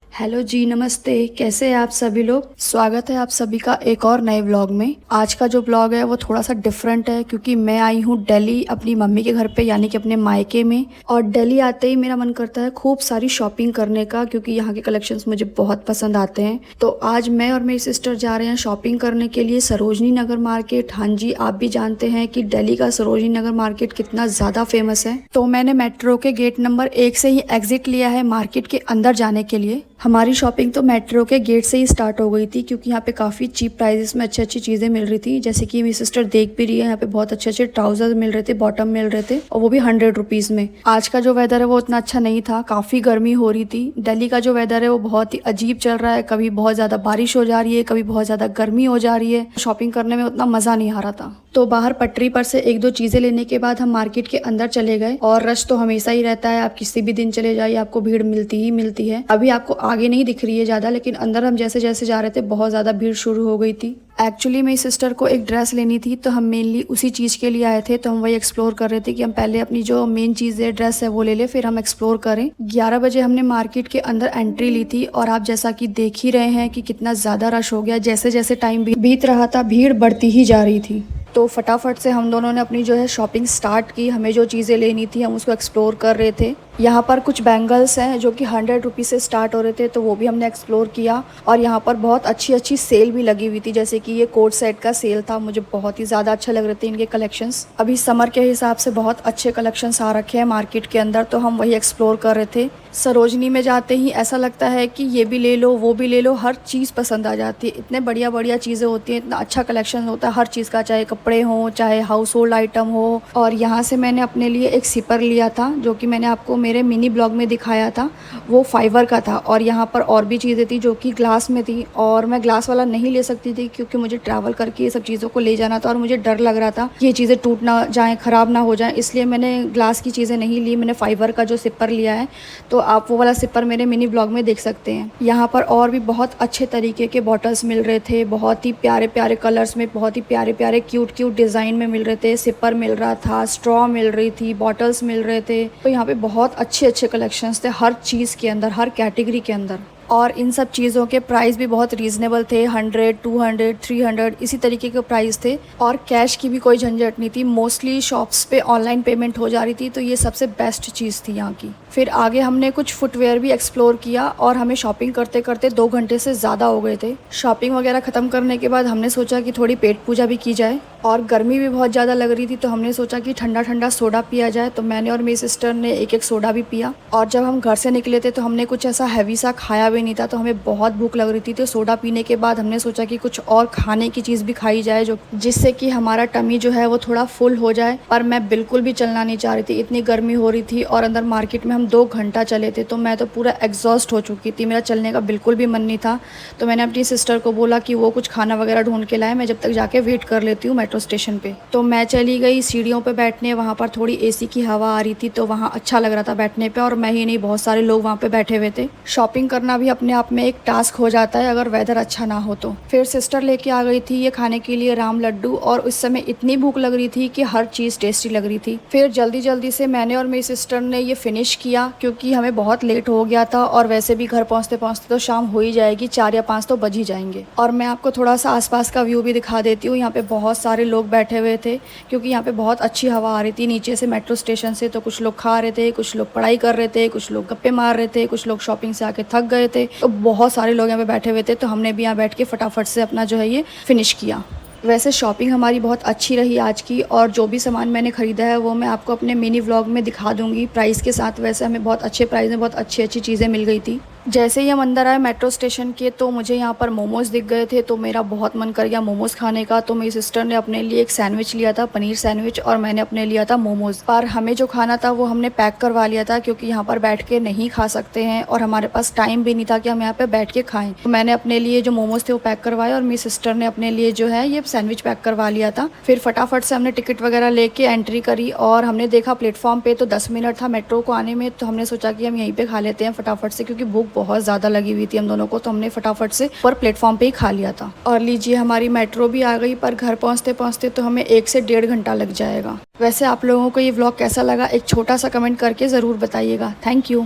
Hello जी, नमस्ते। कैसे हैं आप सभी लोग। स्वागत है आप सभी का एक और नए व्लॉग में। आज का जो व्लॉग है वो थोड़ा सा डिफरेंट है क्योंकि मैं आई हूँ दिल्ली अपनी मम्मी के घर पे, यानी कि अपने मायके में। और दिल्ली आते ही मेरा मन करता है खूब सारी शॉपिंग करने का, क्योंकि यहाँ के कलेक्शंस मुझे बहुत पसंद आते हैं। तो आज मैं और मेरी सिस्टर जा रहे हैं शॉपिंग करने के लिए सरोजनी नगर मार्केट। हाँ जी, आप भी जानते हैं कि दिल्ली का सरोजनी नगर मार्केट कितना ज्यादा फेमस है। तो मैंने मेट्रो के गेट नंबर 1 से ही एग्जिट लिया है मार्केट के अंदर जाने के लिए। हमारी शॉपिंग तो मेट्रो के गेट से ही स्टार्ट हो गई थी, क्योंकि यहाँ पे काफ़ी चीप प्राइसेस में अच्छी अच्छी चीज़ें मिल रही थी। जैसे कि मेरी सिस्टर देख भी रही है, यहाँ पे बहुत अच्छे अच्छे ट्राउजर मिल रहे थे, बॉटम मिल रहे थे, और वो भी 100 रुपीज़ में। आज का जो वेदर है वो उतना अच्छा नहीं था, काफ़ी गर्मी हो रही थी। दिल्ली का जो वेदर है वो बहुत ही अजीब चल रहा है, कभी बहुत ज़्यादा बारिश हो जा रही है, कभी बहुत ज़्यादा गर्मी हो जा रही है। शॉपिंग करने में उतना मज़ा नहीं आ रहा था। तो बाहर पटरी पर से 1-2 चीज़ें लेने के बाद हम मार्केट के अंदर चले गए। और रश तो हमेशा ही रहता है, आप किसी भी दिन चले जाइए आपको भीड़ मिलती ही मिलती है। अभी आपको आगे नहीं दिख रही है ज़्यादा, लेकिन अंदर हम जैसे जैसे जा रहे थे बहुत ज़्यादा भीड़ शुरू हो गई थी। एक्चुअली मेरी सिस्टर को एक ड्रेस लेनी थी, तो हम मेनली उसी चीज़ के लिए आए थे। तो हम वही एक्सप्लोर कर रहे थे कि हम पहले अपनी जो मेन चीज़ है, ड्रेस है, वो ले ले, फिर हम एक्सप्लोर करें। 11 बजे हमने मार्केट के अंदर एंट्री ली थी, और आप जैसा कि देख ही रहे हैं कि कितना ज़्यादा रश हो गया। जैसे जैसे टाइम बीत रहा था भीड़ बढ़ती ही जा रही थी। तो फटाफट से हम दोनों ने अपनी जो है शॉपिंग स्टार्ट की। हमें जो चीज़ें लेनी थी हम उसको एक्सप्लोर कर रहे थे। यहाँ पर कुछ बैंगल्स हैं जो कि 100 रुपीज़ से स्टार्ट हो रहे थे, तो वो भी हमने एक्सप्लोर किया। और यहाँ पर बहुत अच्छी अच्छी सेल भी लगी हुई थी, जैसे कि ये कोट सेट का सेल था। मुझे बहुत ही ज़्यादा अच्छा लग रहे थे इनके कलेक्शंस। अभी समर के हिसाब से बहुत अच्छे कलेक्शंस आ रखे हैं मार्केट के अंदर, तो हम वही एक्सप्लोर कर रहे थे। सरोजनी में जाते ही ऐसा लगता है कि ये भी ले लो, वो भी ले लो, हर चीज़ पसंद आ जाती है। इतने बढ़िया बढ़िया चीज़ें होती हैं, इतना अच्छा कलेक्शन होता है हर चीज़ का, चाहे कपड़े हों, चाहे हाउस होल्ड आइटम हो। और यहाँ से मैंने अपने लिए एक सिपर लिया था, जो कि मैंने आपको मेरे मिनी ब्लॉग में दिखाया था। वो फाइबर का था। और यहाँ पर और भी चीज़ें थी जो कि ग्लास में थी, और मैं ग्लास वाला नहीं ले सकती थी क्योंकि मुझे ट्रैवल करके ये सब चीज़ों को ले जाना था, और मुझे डर लग रहा था कि ये चीज़ें टूट ना जाएँ, ख़राब ना हो जाएँ, इसलिए मैंने ग्लास की चीज़ें नहीं ली। मैंने फाइबर का जो सिपर लिया है, तो आप वो वाला सिपर मेरे मिनी ब्लॉग में देख सकते हैं। यहाँ पर और भी बहुत अच्छे तरीके के बॉटल्स मिल रहे थे, बहुत ही प्यारे प्यारे कलर्स में, बहुत ही प्यारे प्यारे क्यूट क्यूट डिज़ाइन में मिल रहे थे। सिपर मिल रहा था, स्ट्रॉ मिल रही थी, बॉटल्स मिल रहे थे। तो यहाँ पे बहुत अच्छे अच्छे कलेक्शंस थे हर चीज़ के अंदर, हर कैटेगरी के अंदर। और इन सब चीज़ों के प्राइस भी बहुत रीज़नेबल थे, 100, 200, 300 इसी तरीके के प्राइस थे। और कैश की भी कोई झंझट नहीं थी। मोस्टली शॉप्स पे ऑनलाइन पेमेंट हो जा रही थी, तो ये सबसे बेस्ट चीज़ थी यहाँ की। फिर आगे हमने कुछ फुटवेयर भी एक्सप्लोर किया, और हमें शॉपिंग करते करते 2 घंटे से ज़्यादा हो गए थे। शॉपिंग वगैरह ख़त्म करने के बाद हमने सोचा कि थोड़ी पेट पूजा भी की जाए, और गर्मी भी बहुत ज़्यादा लग रही थी, तो हमने सोचा कि ठंडा ठंडा सोडा पिया जाए। तो मैंने और मेरी सिस्टर ने एक एक सोडा भी पिया। और जब हम घर से निकले थे तो हमने कुछ ऐसा हैवी सा खाया भी नहीं था, तो हमें बहुत भूख लग रही थी। तो सोडा पीने के बाद हमने सोचा कि कुछ और खाने की चीज़ भी खाई जाए, जो जिससे कि हमारा टमी जो है वो थोड़ा फुल हो जाए। पर मैं बिल्कुल भी चलना नहीं चाह रही थी, इतनी गर्मी हो रही थी। और अंदर मार्केट में हम 2 घंटा चले थे, तो मैं तो पूरा एग्जॉस्ट हो चुकी थी, मेरा चलने का बिल्कुल भी मन नहीं था। तो मैंने अपनी सिस्टर को बोला कि वो कुछ खाना वगैरह ढूंढ के लाए, मैं जब तक जाके वेट कर लेती हूँ मेट्रो स्टेशन पे। तो मैं चली गई सीढ़ियों पे बैठने। वहाँ पर थोड़ी एसी की हवा आ रही थी, तो वहाँ अच्छा लग रहा था बैठने पे। और मैं ही नहीं, बहुत सारे लोग वहाँ पे बैठे हुए थे। शॉपिंग करना भी अपने आप में एक टास्क हो जाता है अगर वेदर अच्छा ना हो तो। फिर सिस्टर लेके आ गई थी ये खाने के लिए राम लड्डू, और उस समय इतनी भूख लग रही थी कि हर चीज़ टेस्टी लग रही थी। फिर जल्दी जल्दी से मैंने और मेरी सिस्टर ने ये फिनिश किया, क्योंकि हमें बहुत लेट हो गया था, और वैसे भी घर पहुँचते पहुँचते तो शाम हो ही जाएगी, 4 या 5 तो बज ही जाएंगे। और मैं आपको थोड़ा सा आसपास का व्यू भी दिखा देती हूँ। यहाँ पे बहुत सारे लोग बैठे हुए थे, क्योंकि यहाँ पे बहुत अच्छी हवा आ रही थी नीचे से मेट्रो स्टेशन से। तो कुछ लोग खा रहे थे, कुछ लोग पढ़ाई कर रहे थे, कुछ लोग गप्पे मार रहे थे, कुछ लोग शॉपिंग से आके थक गए थे। तो बहुत सारे लोग यहाँ पे बैठे हुए थे, तो हमने भी यहाँ बैठ के फटाफट से अपना जो है ये फिनिश किया। वैसे शॉपिंग हमारी बहुत अच्छी रही आज की, और जो भी सामान मैंने ख़रीदा है वो मैं आपको अपने मिनी व्लॉग में दिखा दूंगी प्राइस के साथ। वैसे हमें बहुत अच्छे प्राइस में बहुत अच्छी अच्छी चीज़ें मिल गई थी। जैसे ही हम अंदर आए मेट्रो स्टेशन के, तो मुझे यहाँ पर मोमोज़ दिख गए थे, तो मेरा बहुत मन कर गया मोमोज़ खाने का। तो मेरी सिस्टर ने अपने लिए एक सैंडविच लिया था, पनीर सैंडविच, और मैंने अपने लिया था मोमोज़। पर हमें जो खाना था वो हमने पैक करवा लिया था, क्योंकि यहाँ पर बैठ के नहीं खा सकते हैं, और हमारे पास टाइम भी नहीं था कि हम यहाँ पर बैठ के खाएँ। तो मैंने अपने लिए जो मोमोज़ थे वो पैक करवाए, और मेरी सिस्टर ने अपने लिए जो है ये सैंडविच पैक करवा लिया था। फिर फटाफट से हमने टिकट वगैरह लेके एंट्री करी, और हमने देखा प्लेटफॉर्म पे तो 10 मिनट था मेट्रो को आने में, तो हमने सोचा कि हम यहीं पे खा लेते हैं फटाफट से, क्योंकि भूख बहुत ज़्यादा लगी हुई थी हम दोनों को, तो हमने फटाफट से ऊपर प्लेटफॉर्म पे ही खा लिया था। और लीजिए हमारी मेट्रो भी आ गई, पर घर पहुँचते पहुँचते तो हमें 1 से 1.5 घंटा लग जाएगा। वैसे आप लोगों को ये व्लॉग कैसा लगा एक छोटा सा कमेंट करके ज़रूर बताइएगा। Thank you.